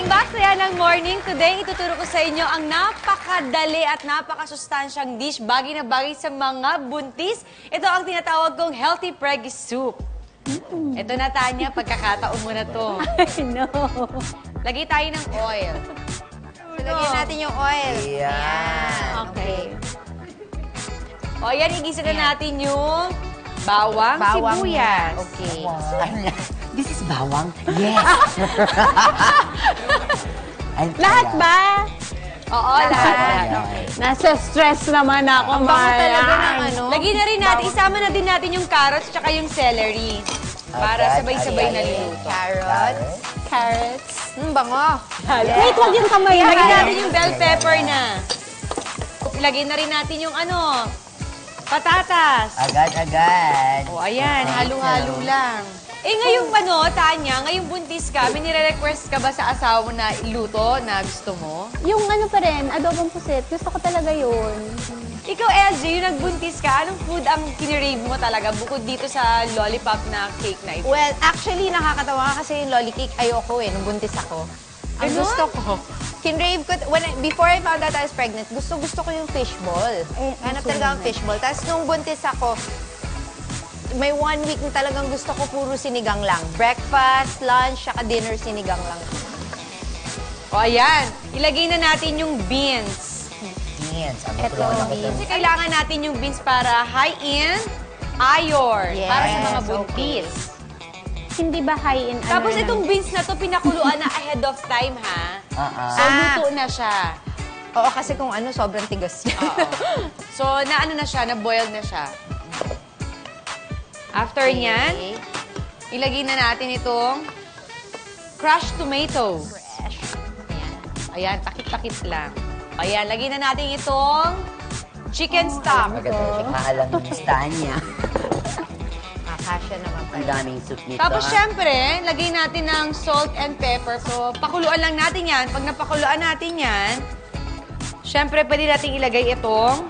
Welcome back sa Yan ang Morning. Today, ituturo ko sa inyo ang napakadali at napakasustansyang dish, bagay na bagay sa mga buntis. Ito ang tinatawag kong healthy preggy soup. Ito na, Tanya, pagkakataon mo na to. I know. Lagay tayo ng oil. So, lagyan natin yung oil. Yeah. Okay. O, yan, igisa na natin yung bawang sibuyas. Okay. This is bawang? Yes. Lahat ba? Oo, lahat. Nasa stress naman ako, Ang bango talaga ng Mara. ano. Lagyan na rin natin, isama na din natin yung carrots at yung celery. Para sabay-sabay na luto. Carrots. Carrots. Bango. Wait, wag yung kamay. Lagyan natin yung bell pepper na. Lagyan na rin natin yung ano, patatas. Agad-agad. O, ayan, halo-halo lang. Eh, ngayong ano, Tanya, ngayong buntis ka, may nire-request ka ba sa asawa mo na iluto na gusto mo? Yung ano pa rin, adobong pusit. Gusto ko talaga yun. Ikaw, LJ, yung nagbuntis ka, anong food ang kinirave mo talaga bukod dito sa lollipop na cake na ito? Well, actually, nakakatawa ka kasi yung lolly cake, ayoko nung buntis ako. Ang Ganun? gusto ko, kinrave ko, before I found out I was pregnant, gusto ko yung fishball. Hanap talaga ang fishball. Tapos nung buntis ako, may 1 week na talagang gusto ko puro sinigang lang. Breakfast, lunch, saka dinner, sinigang lang. O, ayan. Ilagay na natin yung beans. Beans. Eto, beans. Kasi kailangan natin yung beans para high in iron. Yes, Para sa mga buntis. Hindi ba high in ano? Tapos itong beans na to pinakuluan na ahead of time, ha? So, luto na siya. Oo, kasi kung ano, sobrang tigas niya. So, naano na siya, na-boil na siya. After nyan, ilagay na natin itong crushed tomato. Fresh. Ayan, takip-takip lang. Ayan, lagay na natin itong chicken stock. Agad-agad. Maalam yung listahan niya. Kasya naman Ang pala. daming soup nito. Tapos, syempre, lagay natin ng salt and pepper. So, pakuluan lang natin yan. Pag napakuluan natin yan, syempre, pwede natin ilagay itong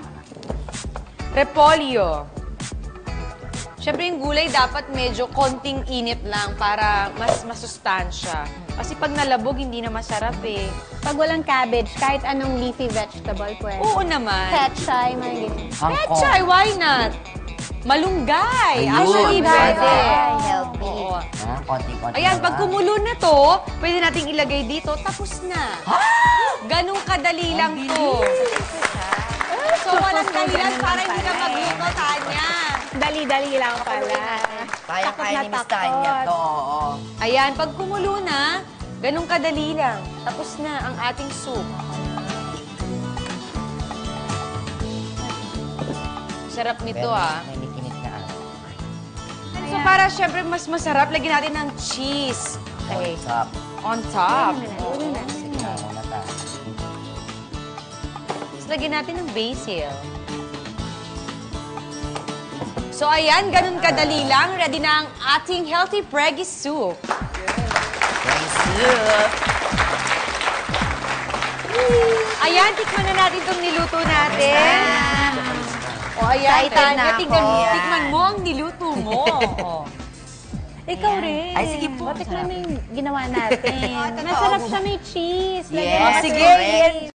repolyo. Syempre, yung gulay dapat medyo konting init lang para mas masustansya. Kasi pag nalabog, hindi na masarap eh. Pag walang cabbage, kahit anong leafy vegetable, pwede. Oo naman. Petchay, mga ganyan. Petchay, why not? Malunggay. Ayun, Actually, pwede. Healthy. Oo. Konting-konti. Ayan, pag kumulo na to, pwede nating ilagay dito, tapos na. Ganong kadali lang to. So, walang dahilan para hindi ka magluto, Tanya. Dali-dali lang pala. Kaya-kaya ni Miss Takot na Tanya takot. to. Oo. Ayan, pag kumulo na, ganong kadali lang. Tapos na ang ating soup. Sarap nito, ah. May mikinit na So, para syempre mas masarap, lagyan natin ng cheese. Okay. Top. On top. Sige na, muna tayo. Tapos lagyan natin ng basil. So, ayan, ganun kadali lang. Ready na ang ating healthy preggy soup. Rice soup. Ayan, tikman na natin itong niluto natin. O, ayan, Excited Tanya, na ako. tikman mo ang niluto mo. O. Ikaw rin. Ay, sige po. Batik na yung ginawa natin. Totoo. Masarap siya, may cheese. Yes. O, sige, correct.